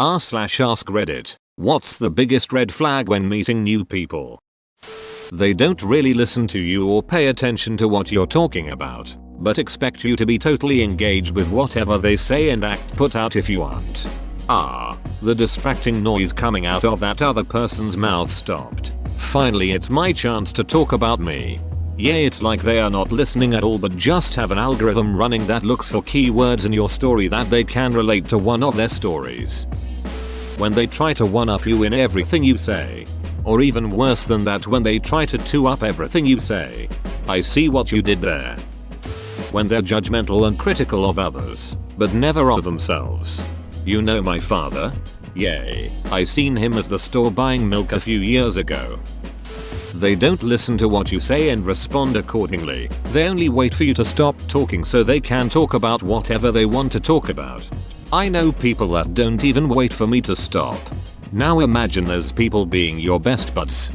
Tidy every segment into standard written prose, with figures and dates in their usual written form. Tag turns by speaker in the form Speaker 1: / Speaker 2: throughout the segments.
Speaker 1: r/ask Reddit. What's the biggest red flag when meeting new people? They don't really listen to you or pay attention to what you're talking about, but expect you to be totally engaged with whatever they say and act put out if you aren't. The distracting noise coming out of that other person's mouth stopped. Finally, it's my chance to talk about me. Yeah, it's like they are not listening at all but just have an algorithm running that looks for keywords in your story that they can relate to one of their stories. When they try to one-up you in everything you say. Or even worse than that, when they try to two-up everything you say. I see what you did there. When they're judgmental and critical of others, but never of themselves. You know my father? Yay, I seen him at the store buying milk a few years ago. They don't listen to what you say and respond accordingly. They only wait for you to stop talking so they can talk about whatever they want to talk about. I know people that don't even wait for me to stop. Now imagine those people being your best buds.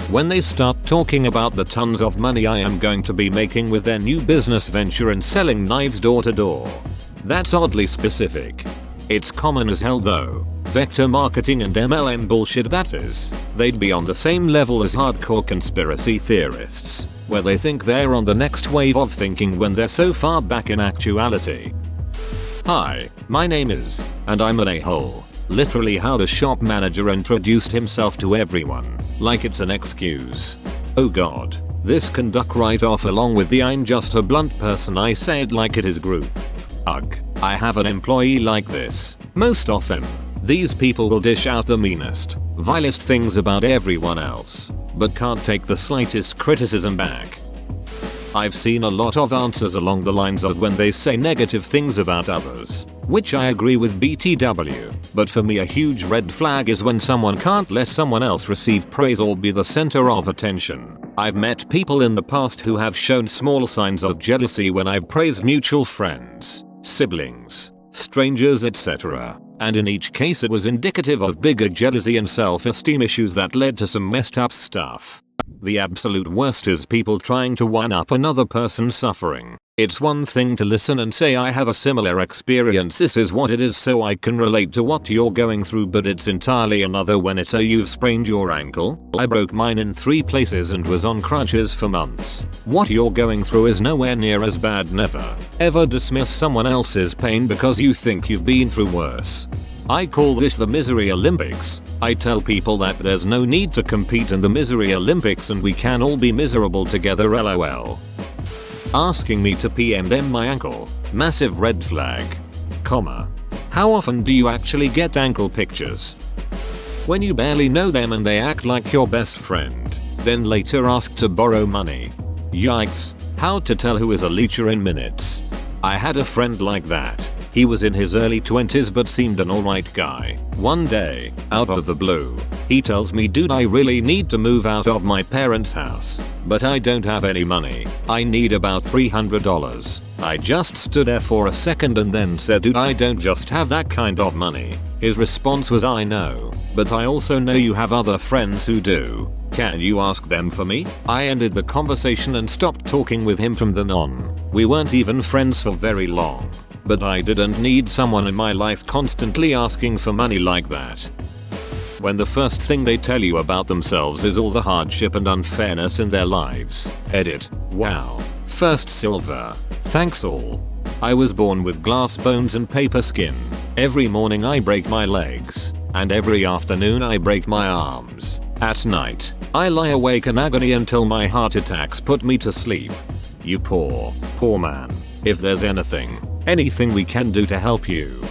Speaker 1: When they start talking about the tons of money I am going to be making with their new business venture and selling knives door to door. That's oddly specific. It's common as hell though. Vector marketing and MLM bullshit, that is. They'd be on the same level as hardcore conspiracy theorists, where they think they're on the next wave of thinking when they're so far back in actuality. Hi, my name is, and I'm an a-hole. Literally how the shop manager introduced himself to everyone, like it's an excuse. Oh god, this can duck right off along with the I'm just a blunt person I say it like it is group. Ugh, I have an employee like this. Most often, these people will dish out the meanest, vilest things about everyone else, but can't take the slightest criticism back. I've seen a lot of answers along the lines of when they say negative things about others, which I agree with BTW, but for me a huge red flag is when someone can't let someone else receive praise or be the center of attention. I've met people in the past who have shown small signs of jealousy when I've praised mutual friends, siblings, strangers, etc. And in each case it was indicative of bigger jealousy and self-esteem issues that led to some messed up stuff. The absolute worst is people trying to one-up another person's suffering. It's one thing to listen and say I have a similar experience, this is what it is so I can relate to what you're going through, but it's entirely another when it's a you've sprained your ankle, I broke mine in 3 places and was on crutches for months. What you're going through is nowhere near as bad. Never, ever dismiss someone else's pain because you think you've been through worse. I call this the Misery Olympics. I tell people that there's no need to compete in the Misery Olympics and we can all be miserable together, lol. Asking me to PM them my ankle. Massive red flag. Comma. How often do you actually get ankle pictures? When you barely know them and they act like your best friend, then later ask to borrow money. Yikes. How to tell who is a leecher in minutes. I had a friend like that. He was in his early 20s but seemed an alright guy. One day, out of the blue, he tells me, dude, I really need to move out of my parents' house, but I don't have any money. I need about $300. I just stood there for a second and then said, dude, I don't just have that kind of money. His response was, I know, but I also know you have other friends who do. Can you ask them for me? I ended the conversation and stopped talking with him from then on. We weren't even friends for very long. But I didn't need someone in my life constantly asking for money like that. When the first thing they tell you about themselves is all the hardship and unfairness in their lives. Edit. Wow. First silver. Thanks all. I was born with glass bones and paper skin. Every morning I break my legs. And every afternoon I break my arms. At night, I lie awake in agony until my heart attacks put me to sleep. You poor, poor man. If there's anything we can do to help you.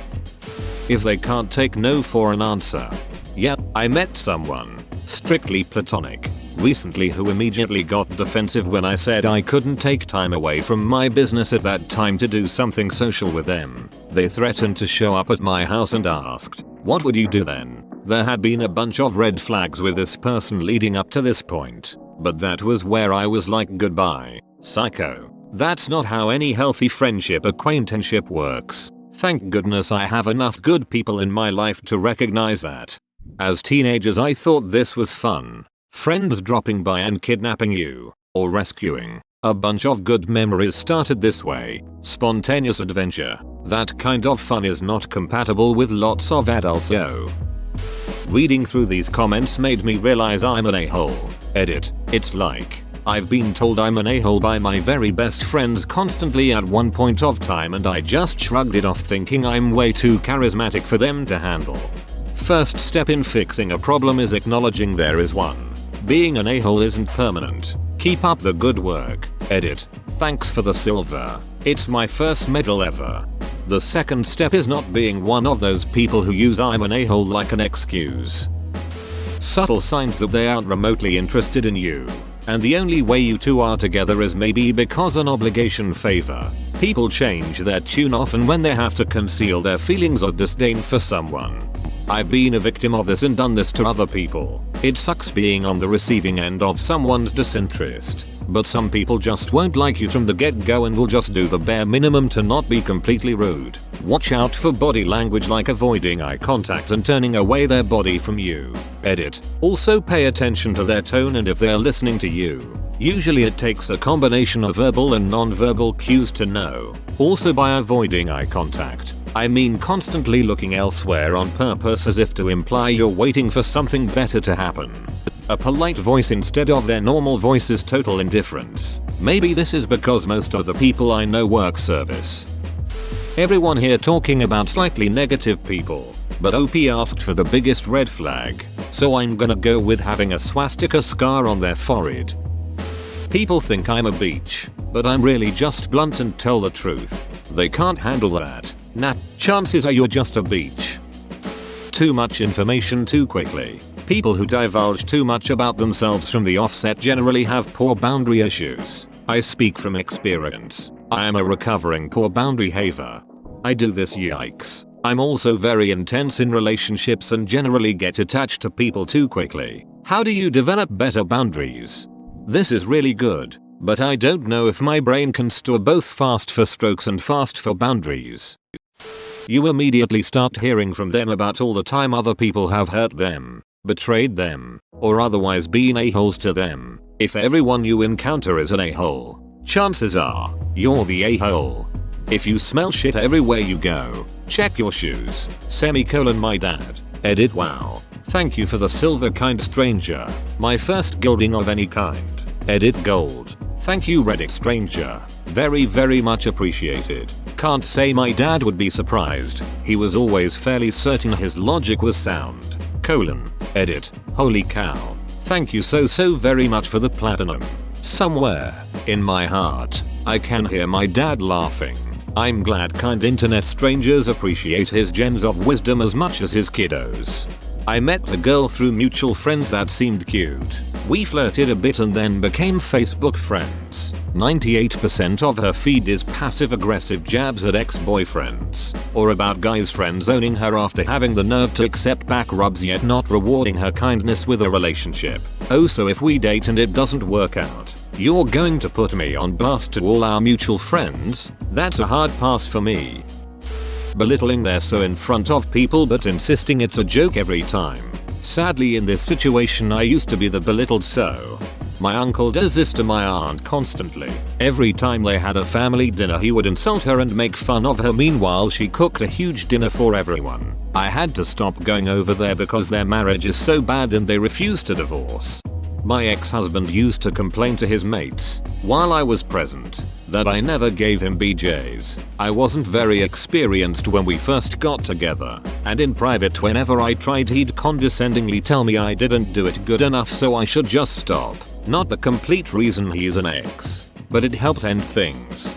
Speaker 1: If they can't take no for an answer. Yep, I met someone, strictly platonic, recently who immediately got defensive when I said I couldn't take time away from my business at that time to do something social with them. They threatened to show up at my house and asked, what would you do then? There had been a bunch of red flags with this person leading up to this point, but that was where I was like, goodbye, psycho. That's not how any healthy friendship acquaintanceship works. Thank goodness I have enough good people in my life to recognize that. As teenagers I thought this was fun. Friends dropping by and kidnapping you, or rescuing A bunch of good memories started this way. Spontaneous adventure. That kind of fun is not compatible with lots of adults yo. Reading through these comments made me realize I'm an a-hole. Edit. It's like I've been told I'm an a-hole by my very best friends constantly at one point of time, and I just shrugged it off thinking I'm way too charismatic for them to handle. First step in fixing a problem is acknowledging there is one. Being an a-hole isn't permanent. Keep up the good work. Edit. Thanks for the silver. It's my first medal ever. The second step is not being one of those people who use I'm an a-hole like an excuse. Subtle signs that they aren't remotely interested in you. And the only way you two are together is maybe because an obligation favor. People change their tune often when they have to conceal their feelings of disdain for someone. I've been a victim of this and done this to other people. It sucks being on the receiving end of someone's disinterest. But some people just won't like you from the get-go and will just do the bare minimum to not be completely rude. Watch out for body language like avoiding eye contact and turning away their body from you. Edit. Also pay attention to their tone and if they're listening to you. Usually it takes a combination of verbal and non-verbal cues to know. Also by avoiding eye contact, I mean constantly looking elsewhere on purpose as if to imply you're waiting for something better to happen. A polite voice instead of their normal voice is total indifference. Maybe this is because most of the people I know work service. Everyone here talking about slightly negative people, but OP asked for the biggest red flag, so I'm gonna go with having a swastika scar on their forehead. People think I'm a beach, but I'm really just blunt and tell the truth. They can't handle that. Nah, chances are you're just a beach. Too much information too quickly. People who divulge too much about themselves from the offset generally have poor boundary issues. I speak from experience. I am a recovering poor boundary haver. I do this yikes. I'm also very intense in relationships and generally get attached to people too quickly. How do you develop better boundaries? This is really good, but I don't know if my brain can store both fast for strokes and fast for boundaries. You immediately start hearing from them about all the time other people have hurt them, betrayed them, or otherwise been a-holes to them. If everyone you encounter is an a-hole, chances are you're the a-hole. If you smell shit everywhere you go, check your shoes. Semicolon my dad. Edit. Wow. Thank you for the silver, kind stranger. My first gilding of any kind. Edit. Gold. Thank you, Reddit stranger. Very much appreciated. Can't say my dad would be surprised. He was always fairly certain his logic was sound. Colon. Edit. Holy cow. Thank you so very much for the platinum. Somewhere in my heart, I can hear my dad laughing. I'm glad kind internet strangers appreciate his gems of wisdom as much as his kiddos. I met a girl through mutual friends that seemed cute. We flirted a bit and then became Facebook friends. 98% of her feed is passive-aggressive jabs at ex-boyfriends, or about guys friend-zoning her after having the nerve to accept back rubs yet not rewarding her kindness with a relationship. Oh, so if we date and it doesn't work out, you're going to put me on blast to all our mutual friends? That's a hard pass for me. Belittling their so in front of people but insisting it's a joke every time. Sadly in this situation I used to be the belittled so. My uncle does this to my aunt constantly. Every time they had a family dinner he would insult her and make fun of her, meanwhile she cooked a huge dinner for everyone. I had to stop going over there because their marriage is so bad and they refuse to divorce. My ex-husband used to complain to his mates, while I was present, that I never gave him BJs. I wasn't very experienced when we first got together, and in private whenever I tried he'd condescendingly tell me I didn't do it good enough so I should just stop. Not the complete reason he's an ex, but it helped end things.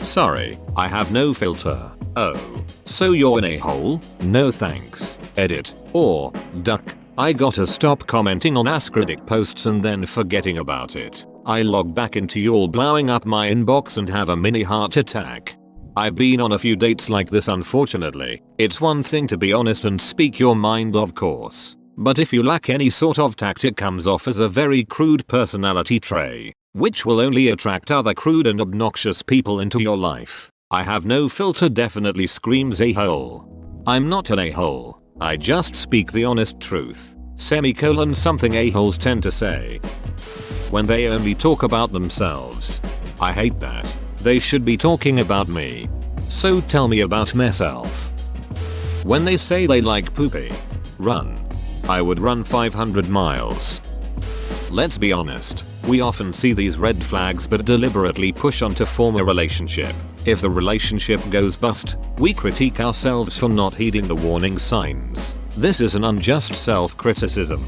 Speaker 1: Sorry, I have no filter. Oh, so you're an a-hole? No thanks. Edit. Or, duck. I gotta stop commenting on Ask-Critic posts and then forgetting about it. I log back into y'all blowing up my inbox and have a mini heart attack. I've been on a few dates like this unfortunately. It's one thing to be honest and speak your mind of course. But if you lack any sort of tact it comes off as a very crude personality trait, which will only attract other crude and obnoxious people into your life. I have no filter definitely screams a-hole. I'm not an a-hole. I just speak the honest truth. Semicolon something a-holes tend to say. When they only talk about themselves. I hate that. They should be talking about me. So tell me about myself. When they say they like poopy. Run. I would run 500 miles. Let's be honest, we often see these red flags but deliberately push on to form a relationship. If the relationship goes bust, we critique ourselves for not heeding the warning signs. This is an unjust self-criticism.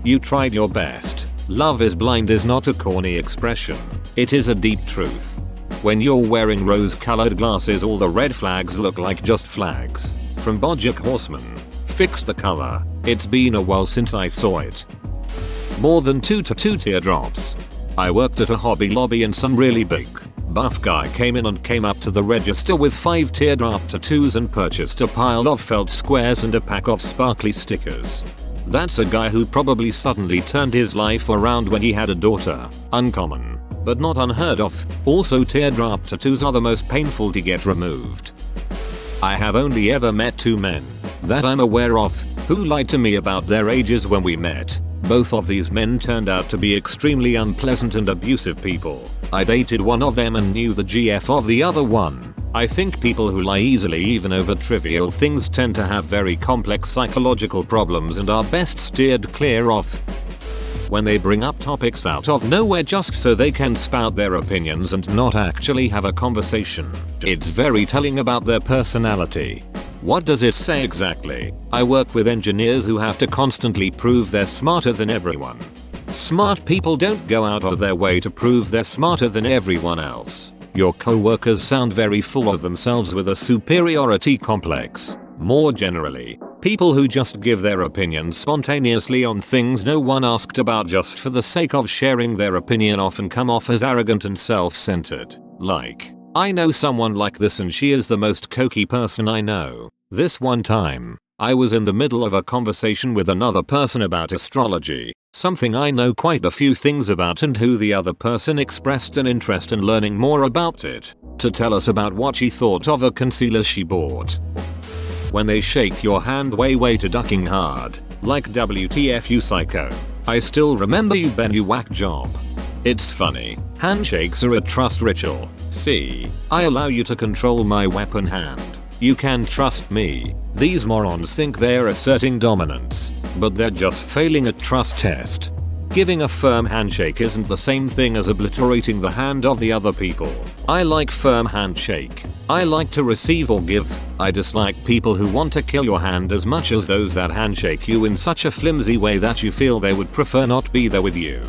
Speaker 1: You tried your best. Love is blind is not a corny expression. It is a deep truth. When you're wearing rose-colored glasses, all the red flags look like just flags. From Bojack Horseman. Fixed the color. It's been a while since I saw it. More than 2 teardrops. I worked at a Hobby Lobby and some really big, buff guy came in and came up to the register with 5 teardrop tattoos and purchased a pile of felt squares and a pack of sparkly stickers. That's a guy who probably suddenly turned his life around when he had a daughter. Uncommon, but not unheard of. Also, teardrop tattoos are the most painful to get removed. I have only ever met 2 men that I'm aware of who lied to me about their ages when we met. Both of these men turned out to be extremely unpleasant and abusive people. I dated one of them and knew the GF of the other one. I think people who lie easily even over trivial things tend to have very complex psychological problems and are best steered clear of. When they bring up topics out of nowhere just so they can spout their opinions and not actually have a conversation, it's very telling about their personality. What does it say exactly? I work with engineers who have to constantly prove they're smarter than everyone. Smart people don't go out of their way to prove they're smarter than everyone else. Your co-workers sound very full of themselves with a superiority complex. More generally, people who just give their opinions spontaneously on things no one asked about just for the sake of sharing their opinion often come off as arrogant and self-centered. Like, I know someone like this and she is the most cokey person I know. This one time, I was in the middle of a conversation with another person about astrology, something I know quite a few things about, and who the other person expressed an interest in learning more about it, to tell us about what she thought of a concealer she bought. When they shake your hand way to ducking hard, like WTF you psycho. I still remember you Ben you whack job. It's funny, handshakes are a trust ritual. See, I allow you to control my weapon hand. You can trust me. These morons think they're asserting dominance, but they're just failing a trust test. Giving a firm handshake isn't the same thing as obliterating the hand of the other people. I like firm handshake. I like to receive or give. I dislike people who want to kill your hand as much as those that handshake you in such a flimsy way that you feel they would prefer not be there with you.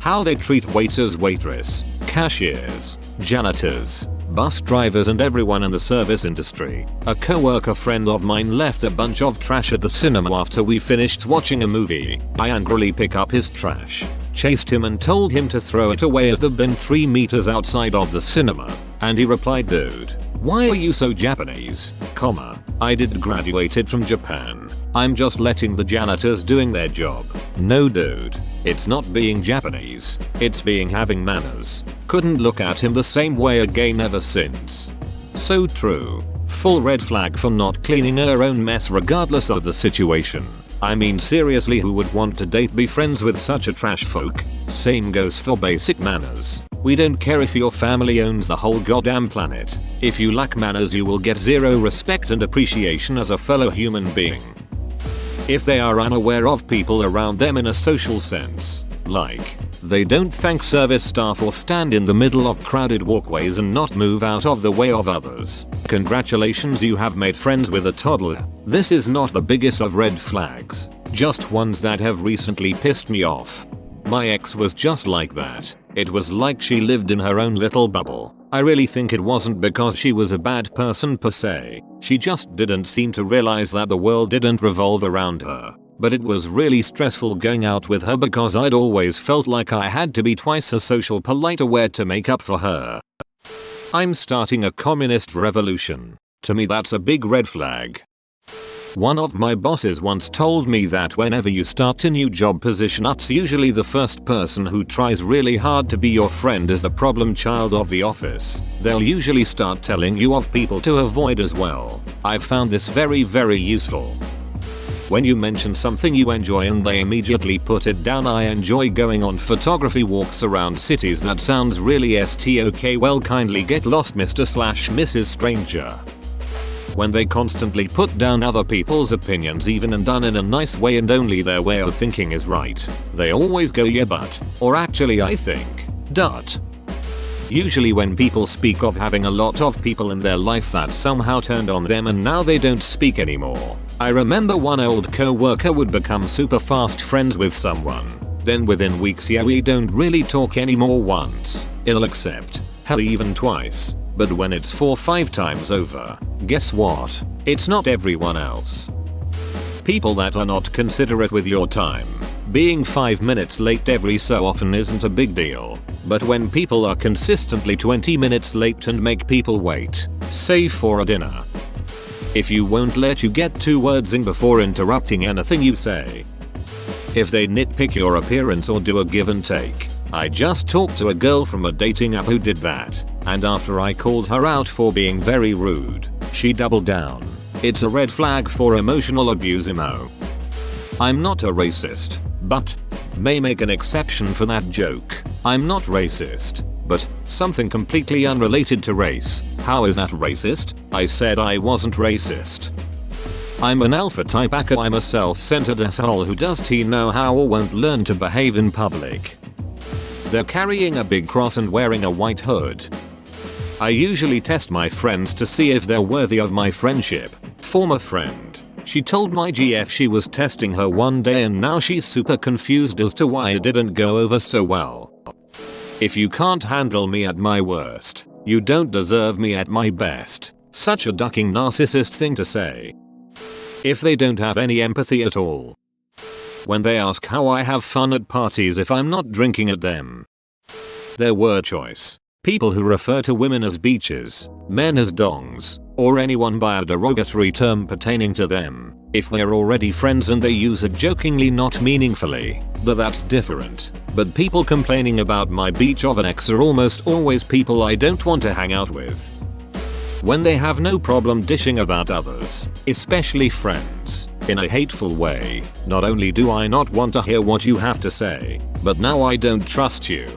Speaker 1: How they treat waiters, waitress, cashiers, janitors, bus drivers and everyone in the service industry. A coworker friend of mine left a bunch of trash at the cinema after we finished watching a movie. I angrily pick up his trash, chased him and told him to throw it away at the bin 3 meters outside of the cinema. And he replied, dude, why are you so Japanese? I did graduated from Japan. I'm just letting the janitors doing their job. No dude, it's not being Japanese, it's being having manners. Couldn't look at him the same way again ever since. So true. Full red flag for not cleaning her own mess regardless of the situation. I mean seriously, who would want to be friends with such a trash folk? Same goes for basic manners. We don't care if your family owns the whole goddamn planet. If you lack manners you will get zero respect and appreciation as a fellow human being. If they are unaware of people around them in a social sense, like, they don't thank service staff or stand in the middle of crowded walkways and not move out of the way of others. Congratulations, you have made friends with a toddler. This is not the biggest of red flags, just ones that have recently pissed me off. My ex was just like that. It was like she lived in her own little bubble. I really think it wasn't because she was a bad person per se. She just didn't seem to realize that the world didn't revolve around her. But it was really stressful going out with her because I'd always felt like I had to be twice as social polite aware to make up for her. I'm starting a communist revolution. To me that's a big red flag. One of my bosses once told me that whenever you start a new job position, it's usually the first person who tries really hard to be your friend is the problem child of the office. They'll usually start telling you of people to avoid as well. I've found this very useful. When you mention something you enjoy and they immediately put it down. I enjoy going on photography walks around cities. That sounds really okay. Well, kindly get lost, Mr/Mrs. Stranger. When they constantly put down other people's opinions, even and done in a nice way and only their way of thinking is right. They always go yeah but, or actually I think, dot. Usually when people speak of having a lot of people in their life that somehow turned on them and now they don't speak anymore. I remember one old co-worker would become super fast friends with someone. Then within weeks, yeah, we don't really talk anymore. Once, it'll accept, hell even twice. But when it's 4-5 times over, guess what? It's not everyone else. People that are not considerate with your time. Being 5 minutes late every so often isn't a big deal. But when people are consistently 20 minutes late and make people wait, say for a dinner. If you won't let you get 2 words in before interrupting anything you say. If they nitpick your appearance or do a give and take. I just talked to a girl from a dating app who did that, and after I called her out for being very rude, she doubled down. It's a red flag for emotional abuse, emo. I'm not a racist, but may make an exception for that joke. I'm not racist, but something completely unrelated to race. How is that racist? I said I wasn't racist. I'm an alpha type hacker. I'm a self-centered asshole who does know how or won't learn to behave in public. They're carrying a big cross and wearing a white hood. I usually test my friends to see if they're worthy of my friendship. Former friend. She told my GF she was testing her one day and now she's super confused as to why it didn't go over so well. If you can't handle me at my worst, you don't deserve me at my best. Such a ducking narcissist thing to say. If they don't have any empathy at all. When they ask how I have fun at parties if I'm not drinking at them. Their word choice. People who refer to women as beaches, men as dongs, or anyone by a derogatory term pertaining to them. If we're already friends and they use it jokingly not meaningfully, that's different. But people complaining about my beach of an ex are almost always people I don't want to hang out with. When they have no problem dishing about others, especially friends, in a hateful way. Not only do I not want to hear what you have to say, but now I don't trust you.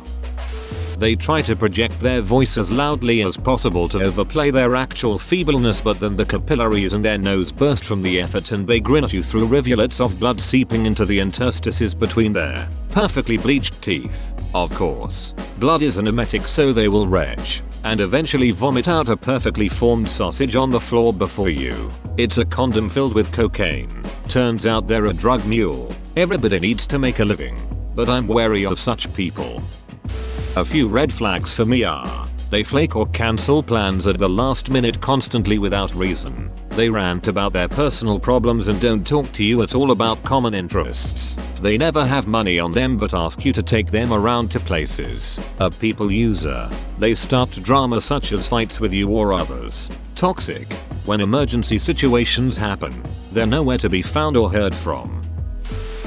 Speaker 1: They try to project their voice as loudly as possible to overplay their actual feebleness, but then the capillaries in their nose burst from the effort and they grin at you through rivulets of blood seeping into the interstices between their perfectly bleached teeth. Of course, blood is an emetic, so they will retch and eventually vomit out a perfectly formed sausage on the floor before you. It's a condom filled with cocaine. Turns out they're a drug mule. Everybody needs to make a living, but I'm wary of such people. A few red flags for me are, they flake or cancel plans at the last minute constantly without reason. They rant about their personal problems and don't talk to you at all about common interests. They never have money on them but ask you to take them around to places. A people user. They start drama such as fights with you or others. Toxic. When emergency situations happen, they're nowhere to be found or heard from.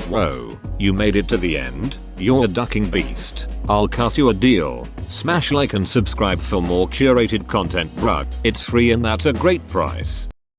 Speaker 1: Whoa, you made it to the end? You're a ducking beast. I'll cut you a deal. Smash like and subscribe for more curated content, bruh. It's free and that's a great price.